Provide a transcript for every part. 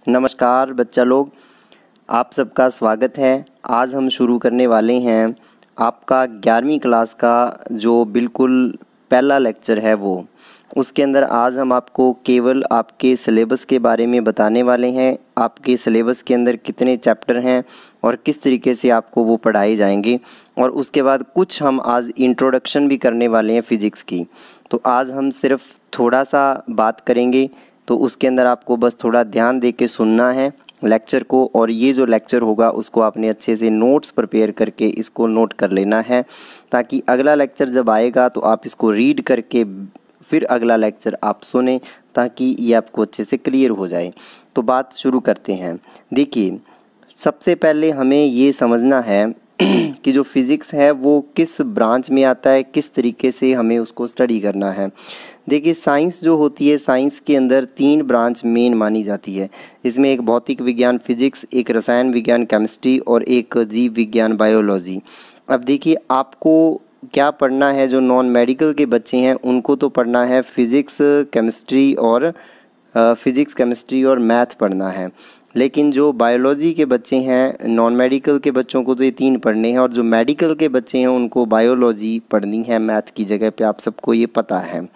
नमस्कार बच्चा लोग, आप सबका स्वागत है। आज हम शुरू करने वाले हैं आपका 11वीं क्लास का जो बिल्कुल पहला लेक्चर है वो। उसके अंदर आज हम आपको केवल आपके सिलेबस के बारे में बताने वाले हैं। आपके सिलेबस के अंदर कितने चैप्टर हैं और किस तरीके से आपको वो पढ़ाए जाएंगे, और उसके बाद कुछ हम आज इंट्रोडक्शन भी करने वाले हैं फिज़िक्स की। तो आज हम सिर्फ थोड़ा सा बात करेंगे, तो उसके अंदर आपको बस थोड़ा ध्यान दे के सुनना है लेक्चर को, और ये जो लेक्चर होगा उसको आपने अच्छे से नोट्स प्रिपेयर करके इसको नोट कर लेना है, ताकि अगला लेक्चर जब आएगा तो आप इसको रीड करके फिर अगला लेक्चर आप सुने, ताकि ये आपको अच्छे से क्लियर हो जाए। तो बात शुरू करते हैं। देखिए, सबसे पहले हमें ये समझना है कि जो फिज़िक्स है वो किस ब्रांच में आता है, किस तरीके से हमें उसको स्टडी करना है। देखिए, साइंस जो होती है, साइंस के अंदर 3 ब्रांच मेन मानी जाती है। इसमें एक भौतिक विज्ञान फिजिक्स, एक रसायन विज्ञान केमिस्ट्री और एक जीव विज्ञान बायोलॉजी। अब देखिए, आपको क्या पढ़ना है। जो नॉन मेडिकल के बच्चे हैं उनको तो पढ़ना है फिज़िक्स केमिस्ट्री और मैथ पढ़ना है। लेकिन जो बायोलॉजी के बच्चे हैं, नॉन मेडिकल के बच्चों को तो ये 3 पढ़ने हैं, और जो मेडिकल के बच्चे हैं उनको बायोलॉजी पढ़नी है मैथ की जगह पे। आप सबको ये पता है,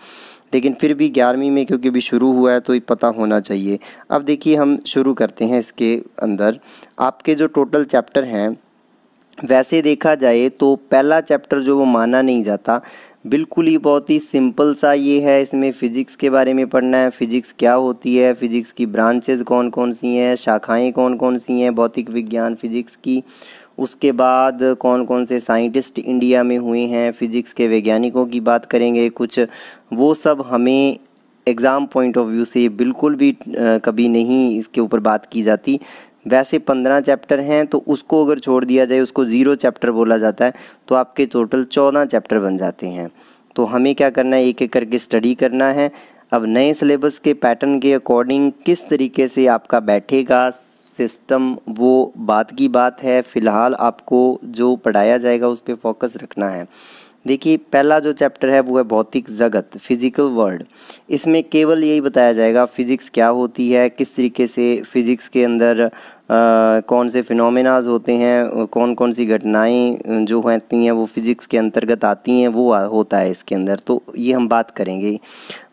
लेकिन फिर भी 11वीं में क्योंकि अभी शुरू हुआ है तो ये पता होना चाहिए। अब देखिए, हम शुरू करते हैं। इसके अंदर आपके जो टोटल चैप्टर हैं, वैसे देखा जाए तो पहला चैप्टर जो वो माना नहीं जाता, बिल्कुल ही बहुत ही सिंपल सा ये है। इसमें फ़िज़िक्स के बारे में पढ़ना है, फ़िज़िक्स क्या होती है, फ़िज़िक्स की ब्रांचेस कौन कौन सी हैं, शाखाएं कौन कौन सी हैं भौतिक विज्ञान फ़िज़िक्स की। उसके बाद कौन कौन से साइंटिस्ट इंडिया में हुए हैं, फ़िज़िक्स के वैज्ञानिकों की बात करेंगे कुछ। वो सब हमें एग्ज़ाम पॉइंट ऑफ व्यू से बिल्कुल भी कभी नहीं इसके ऊपर बात की जाती। वैसे 15 चैप्टर हैं, तो उसको अगर छोड़ दिया जाए, उसको 0 चैप्टर बोला जाता है, तो आपके टोटल 14 चैप्टर बन जाते हैं। तो हमें क्या करना है, एक एक करके स्टडी करना है। अब नए सिलेबस के पैटर्न के अकॉर्डिंग किस तरीके से आपका बैठेगा सिस्टम, वो बात की बात है। फ़िलहाल आपको जो पढ़ाया जाएगा उस पर फोकस रखना है। देखिए, पहला जो चैप्टर है वो है भौतिक जगत, फिजिकल वर्ल्ड। इसमें केवल यही बताया जाएगा फिज़िक्स क्या होती है, किस तरीके से फिज़िक्स के अंदर कौन से फिनोमेनाज होते हैं, कौन कौन सी घटनाएं जो होती हैं वो फिज़िक्स के अंतर्गत आती हैं, वो होता है इसके अंदर। तो ये हम बात करेंगे।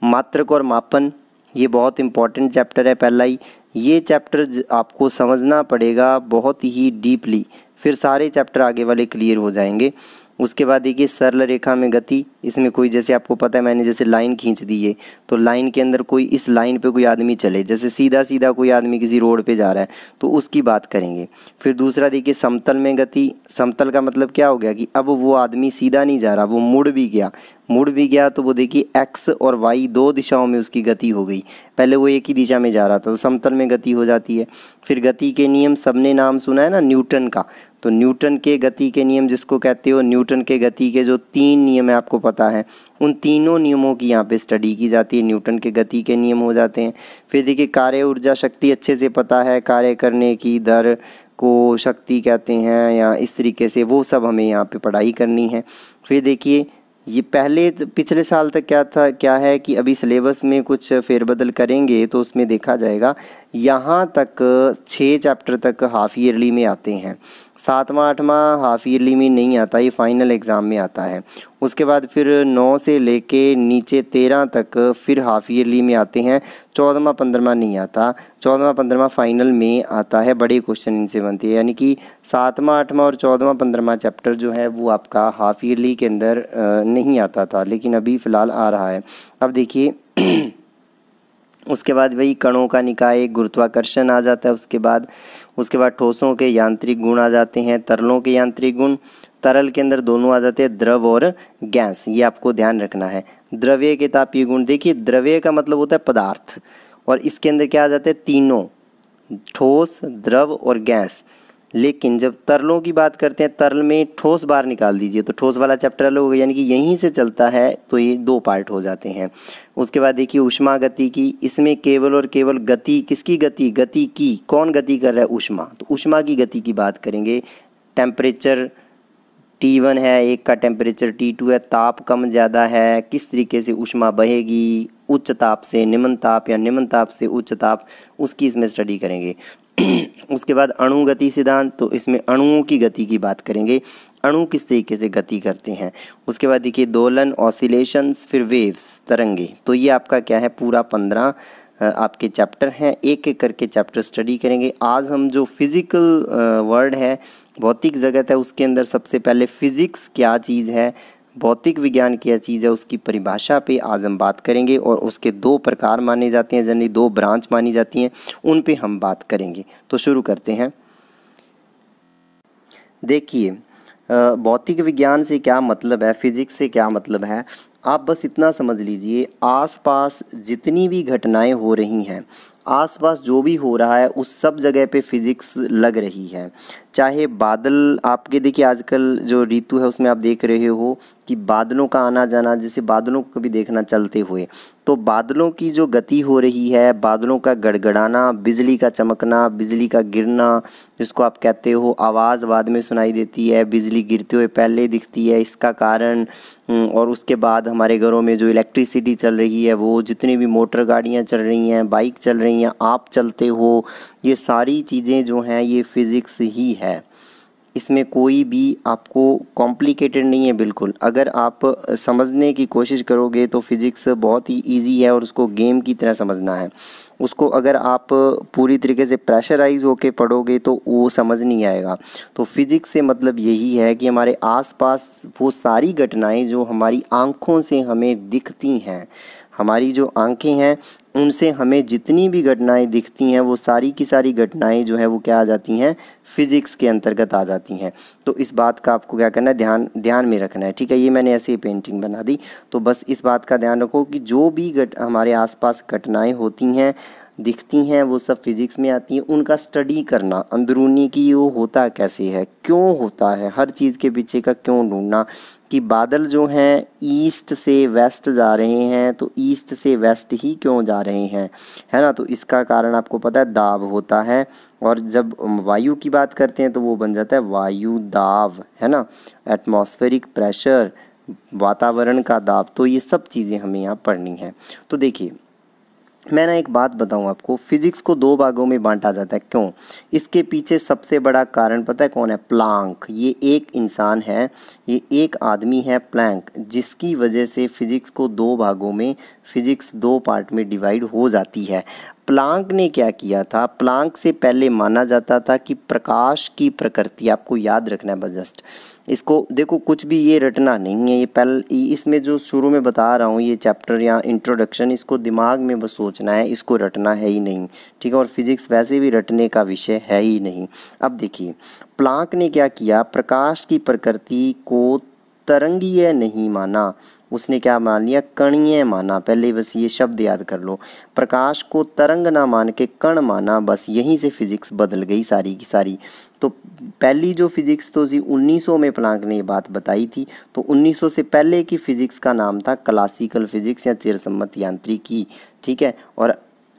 मात्रक और मापन, ये बहुत इम्पॉर्टेंट चैप्टर है पहला ही। ये चैप्टर आपको समझना पड़ेगा बहुत ही डीपली, फिर सारे चैप्टर आगे वाले क्लियर हो जाएंगे। उसके बाद देखिए, सरल रेखा में गति। इसमें कोई, जैसे आपको पता है, मैंने जैसे लाइन खींच दी है, तो लाइन के अंदर कोई, इस लाइन पे कोई आदमी चले, जैसे सीधा सीधा कोई आदमी किसी रोड पे जा रहा है, तो उसकी बात करेंगे। फिर दूसरा देखिए, समतल में गति। समतल का मतलब क्या हो गया कि अब वो आदमी सीधा नहीं जा रहा, वो मुड़ भी गया तो वो देखिए एक्स और वाई 2 दिशाओं में उसकी गति हो गई। पहले वो एक ही दिशा में जा रहा था, तो समतल में गति हो जाती है। फिर गति के नियम, सबने नाम सुना है ना न्यूटन का, तो न्यूटन के गति के नियम जिसको कहते हो, न्यूटन के गति के जो 3 नियम है आपको पता है, उन तीनों नियमों की यहाँ पे स्टडी की जाती है। न्यूटन के गति के नियम हो जाते हैं। फिर देखिए, कार्य ऊर्जा शक्ति अच्छे से पता है, कार्य करने की दर को शक्ति कहते हैं, या इस तरीके से वो सब हमें यहाँ पे पढ़ाई करनी है। फिर देखिए, ये पिछले साल तक क्या है कि अभी सिलेबस में कुछ फेरबदल करेंगे तो उसमें देखा जाएगा। यहाँ तक 6 चैप्टर तक हाफ ईयरली में आते हैं, 7वां 8वां हाफ ईयरली में नहीं आता, ये फाइनल एग्ज़ाम में आता है। उसके बाद फिर 9 से लेके नीचे 13 तक फिर हाफ ईयरली में आते हैं। 14वां 15वां नहीं आता, 14वां 15वां फाइनल में आता है। बड़े क्वेश्चन इनसे बनते हैं, यानी कि 7वां 8वां और 14वां 15वां चैप्टर जो है वो आपका हाफ ईयरली के अंदर नहीं आता था, लेकिन अभी फ़िलहाल आ रहा है। अब देखिए उसके बाद वही कणों का निकाय, गुरुत्वाकर्षण आ जाता है। उसके बाद ठोसों के यांत्रिक गुण आ जाते हैं, तरलों के यांत्रिक गुण। तरल के अंदर दोनों आ जाते हैं, द्रव और गैस, ये आपको ध्यान रखना है। द्रव्य के तापीय गुण, देखिए द्रव्य का मतलब होता है पदार्थ, और इसके अंदर क्या आ जाते हैं, तीनों, ठोस, द्रव और गैस। लेकिन जब तरलों की बात करते हैं, तरल में ठोस बाहर निकाल दीजिए तो ठोस वाला चैप्टर अलग हो गया, यानी कि यहीं से चलता है, तो ये 2 पार्ट हो जाते हैं। उसके बाद देखिए, ऊष्मा गति की, इसमें केवल और केवल गति, किसकी गति, गति की, कौन गति कर रहा है, ऊष्मा, तो ऊष्मा की गति की बात करेंगे। टेम्परेचर T1 है, एक का टेम्परेचर T2 है, ताप कम ज़्यादा है, किस तरीके से ऊष्मा बहेगी, उच्च ताप से निम्न ताप या निम्न ताप से उच्च ताप, उसकी इसमें स्टडी करेंगे। उसके बाद अणु गति सिद्धांत, तो इसमें अणुओं की गति की बात करेंगे, अणु किस तरीके से गति करते हैं। उसके बाद देखिए दोलन, ऑसिलेशंस, फिर वेव्स, तरंगे। तो ये आपका क्या है, पूरा 15 आपके चैप्टर हैं, एक एक करके चैप्टर स्टडी करेंगे। आज हम जो फिजिकल वर्ड है, भौतिक जगत है, उसके अंदर सबसे पहले फिजिक्स क्या चीज़ है, भौतिक विज्ञान क्या चीज़ है, उसकी परिभाषा पे आज हम बात करेंगे। और उसके 2 प्रकार माने जाते हैं, जनरली 2 ब्रांच मानी जाती हैं, उन पे हम बात करेंगे। तो शुरू करते हैं। देखिए भौतिक विज्ञान से क्या मतलब है, फिजिक्स से क्या मतलब है, आप बस इतना समझ लीजिए, आसपास जितनी भी घटनाएं हो रही हैं, आसपास जो भी हो रहा है, उस सब जगह पे फिजिक्स लग रही है। चाहे बादल, आपके देखिए आजकल जो ऋतु है उसमें आप देख रहे हो कि बादलों का आना जाना, जैसे बादलों को कभी देखना चलते हुए, तो बादलों की जो गति हो रही है, बादलों का गड़गड़ाना, बिजली का चमकना, बिजली का गिरना, जिसको आप कहते हो आवाज़ बाद में सुनाई देती है, बिजली गिरते हुए पहले दिखती है, इसका कारण और उसके बाद हमारे घरों में जो इलेक्ट्रिसिटी चल रही है, वो जितनी भी मोटर गाड़ियाँ चल रही हैं, बाइक चल रही हैं, आप चलते हो, ये सारी चीज़ें जो हैं ये फिज़िक्स ही है। इसमें कोई भी आपको कॉम्प्लिकेटेड नहीं है बिल्कुल। अगर आप समझने की कोशिश करोगे तो फिज़िक्स बहुत ही इजी है और उसको गेम की तरह समझना है। उसको अगर आप पूरी तरीके से प्रेशराइज होके पढ़ोगे तो वो समझ नहीं आएगा। तो फिज़िक्स से मतलब यही है कि हमारे आसपास वो सारी घटनाएं जो हमारी आँखों से हमें दिखती हैं, हमारी जो आँखें हैं उनसे हमें जितनी भी घटनाएं दिखती हैं, वो सारी की सारी घटनाएं जो है वो क्या आ जाती हैं, फिजिक्स के अंतर्गत आ जाती हैं। तो इस बात का आपको क्या करना है, ध्यान में रखना है। ठीक है, ये मैंने ऐसे ही पेंटिंग बना दी, तो बस इस बात का ध्यान रखो कि जो भी हमारे आसपास घटनाएं होती हैं, दिखती हैं, वो सब फिजिक्स में आती हैं। उनका स्टडी करना, अंदरूनी की वो होता कैसे है, क्यों होता है, हर चीज़ के पीछे का क्यों ढूंढना, कि बादल जो हैं ईस्ट से वेस्ट जा रहे हैं, तो ईस्ट से वेस्ट ही क्यों जा रहे हैं, है ना। तो इसका कारण आपको पता है, दाब होता है। और जब वायु की बात करते हैं तो वो बन जाता है वायु दाब, है ना, एटमॉस्फेरिक प्रेशर, वातावरण का दाब। तो ये सब चीज़ें हमें यहाँ पढ़नी है। तो देखिए मैं ना एक बात बताऊं आपको, फिजिक्स को 2 भागों में बांटा जाता है। क्यों? इसके पीछे सबसे बड़ा कारण पता है कौन है? प्लांक। ये एक इंसान है, ये एक आदमी है प्लैंक, जिसकी वजह से फिजिक्स को 2 भागों में, फिजिक्स 2 पार्ट में डिवाइड हो जाती है। प्लांक ने क्या किया था, प्लांक से पहले माना जाता था कि प्रकाश की प्रकृति, आपको याद रखना है बस जस्ट इसको, देखो कुछ भी ये रटना नहीं है, ये पहले इसमें जो शुरू में बता रहा हूँ ये चैप्टर या इंट्रोडक्शन, इसको दिमाग में बस सोचना है, इसको रटना है ही नहीं। ठीक है, और फिजिक्स वैसे भी रटने का विषय है ही नहीं। अब देखिए प्लांक ने क्या किया, प्रकाश की प्रकृति को तरंगीय नहीं माना, उसने क्या मान लिया, कणीय माना। पहले बस ये शब्द याद कर लो, प्रकाश को तरंग ना मान के कण माना, बस यहीं से फिजिक्स बदल गई सारी की सारी। तो पहली जो फिजिक्स तो 1900 में प्लांक ने ये बात बताई थी। तो 1900 से पहले की फिजिक्स का नाम था क्लासिकल फिजिक्स या चिरसम्मत यांत्रिकी। ठीक है, और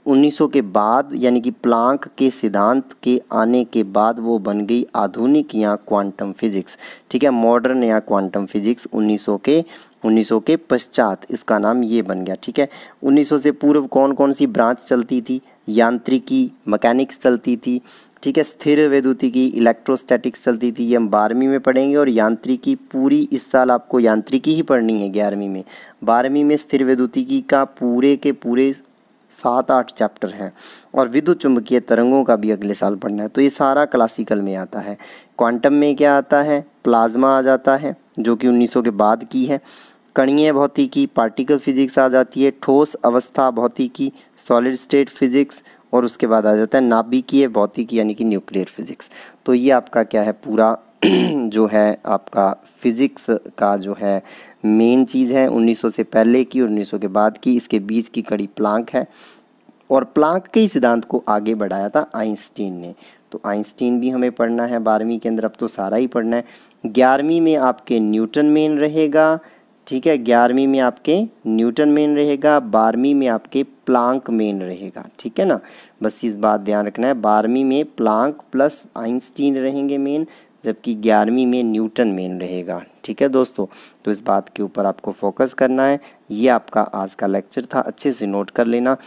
1900 के बाद यानी कि प्लांक के सिद्धांत के आने के बाद वो बन गई आधुनिक या क्वांटम फिजिक्स। ठीक है, मॉडर्न या क्वांटम फिजिक्स 1900 के पश्चात इसका नाम ये बन गया। ठीक है, 1900 से पूर्व कौन कौन सी ब्रांच चलती थी? यांत्रिकी, मैकेनिक्स चलती थी। ठीक है, स्थिर वैद्युतिकी, इलेक्ट्रोस्टैटिक्स चलती थी, ये हम 12वीं में पढ़ेंगे। और यांत्रिकी पूरी इस साल आपको यांत्रिकी ही पढ़नी है 11वीं में। 12वीं में स्थिर वैद्युतिकी का पूरे के पूरे 7-8 चैप्टर हैं, और विद्युत चुंबकीय तरंगों का भी अगले साल पढ़ना है। तो ये सारा क्लासिकल में आता है। क्वांटम में क्या आता है? प्लाज्मा आ जाता है, जो कि 1900 के बाद की है। कणीय भौतिकी, पार्टिकल फिजिक्स आ जाती है। ठोस अवस्था भौतिकी, सॉलिड स्टेट फिजिक्स, और उसके बाद आ जाता है नाभिकीय भौतिकी यानी कि न्यूक्लियर फिजिक्स। तो ये आपका क्या है, पूरा जो है आपका फिजिक्स का जो है मेन चीज़ है, 1900 से पहले की और 1900 के बाद की। इसके बीच की कड़ी प्लांक है, और प्लांक के ही सिद्धांत को आगे बढ़ाया था आइंस्टीन ने। तो आइंस्टीन भी हमें पढ़ना है 12वीं के अंदर, अब तो सारा ही पढ़ना है। 11वीं में आपके न्यूटन मेन रहेगा। ठीक है, 11वीं में आपके न्यूटन मेन रहेगा, 12वीं में आपके प्लांक मेन रहेगा। ठीक है ना, बस इस बात ध्यान रखना है, 12वीं में प्लांक प्लस आइंस्टीन रहेंगे मेन, जबकि 11वीं में न्यूटन मेन रहेगा। ठीक है दोस्तों, तो इस बात के ऊपर आपको फोकस करना है। ये आपका आज का लेक्चर था, अच्छे से नोट कर लेना।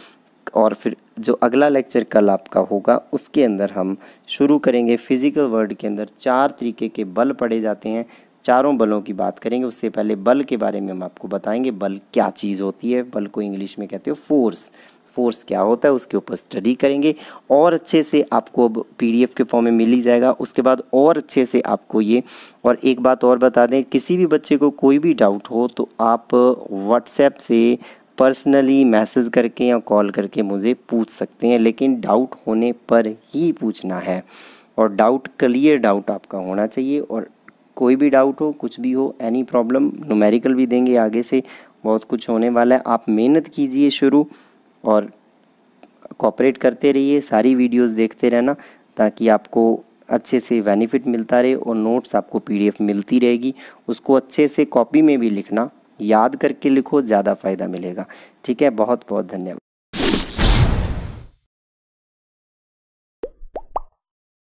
और फिर जो अगला लेक्चर कल आपका होगा उसके अंदर हम शुरू करेंगे फिजिकल वर्ड के अंदर 4 तरीके के बल पढ़े जाते हैं, चारों बलों की बात करेंगे। उससे पहले बल के बारे में हम आपको बताएंगे, बल क्या चीज़ होती है, बल को इंग्लिश में कहते हो फोर्स। फोर्स क्या होता है उसके ऊपर स्टडी करेंगे और अच्छे से आपको अब पीडीएफ के फॉर्म में मिल ही जाएगा। उसके बाद और अच्छे से आपको ये, और एक बात और बता दें, किसी भी बच्चे को कोई भी डाउट हो तो आप व्हाट्सएप से पर्सनली मैसेज करके या कॉल करके मुझे पूछ सकते हैं, लेकिन डाउट होने पर ही पूछना है। और डाउट क्लियर डाउट आपका होना चाहिए। और कोई भी डाउट हो, कुछ भी हो, एनी प्रॉब्लम, न्यूमेरिकल भी देंगे आगे से, बहुत कुछ होने वाला है। आप मेहनत कीजिए शुरू और कोऑपरेट करते रहिए, सारी वीडियोस देखते रहना ताकि आपको अच्छे से बेनिफिट मिलता रहे और नोट्स आपको पीडीएफ मिलती रहेगी। उसको अच्छे से कॉपी में भी लिखना, याद करके लिखो, ज़्यादा फ़ायदा मिलेगा। ठीक है, बहुत बहुत धन्यवाद।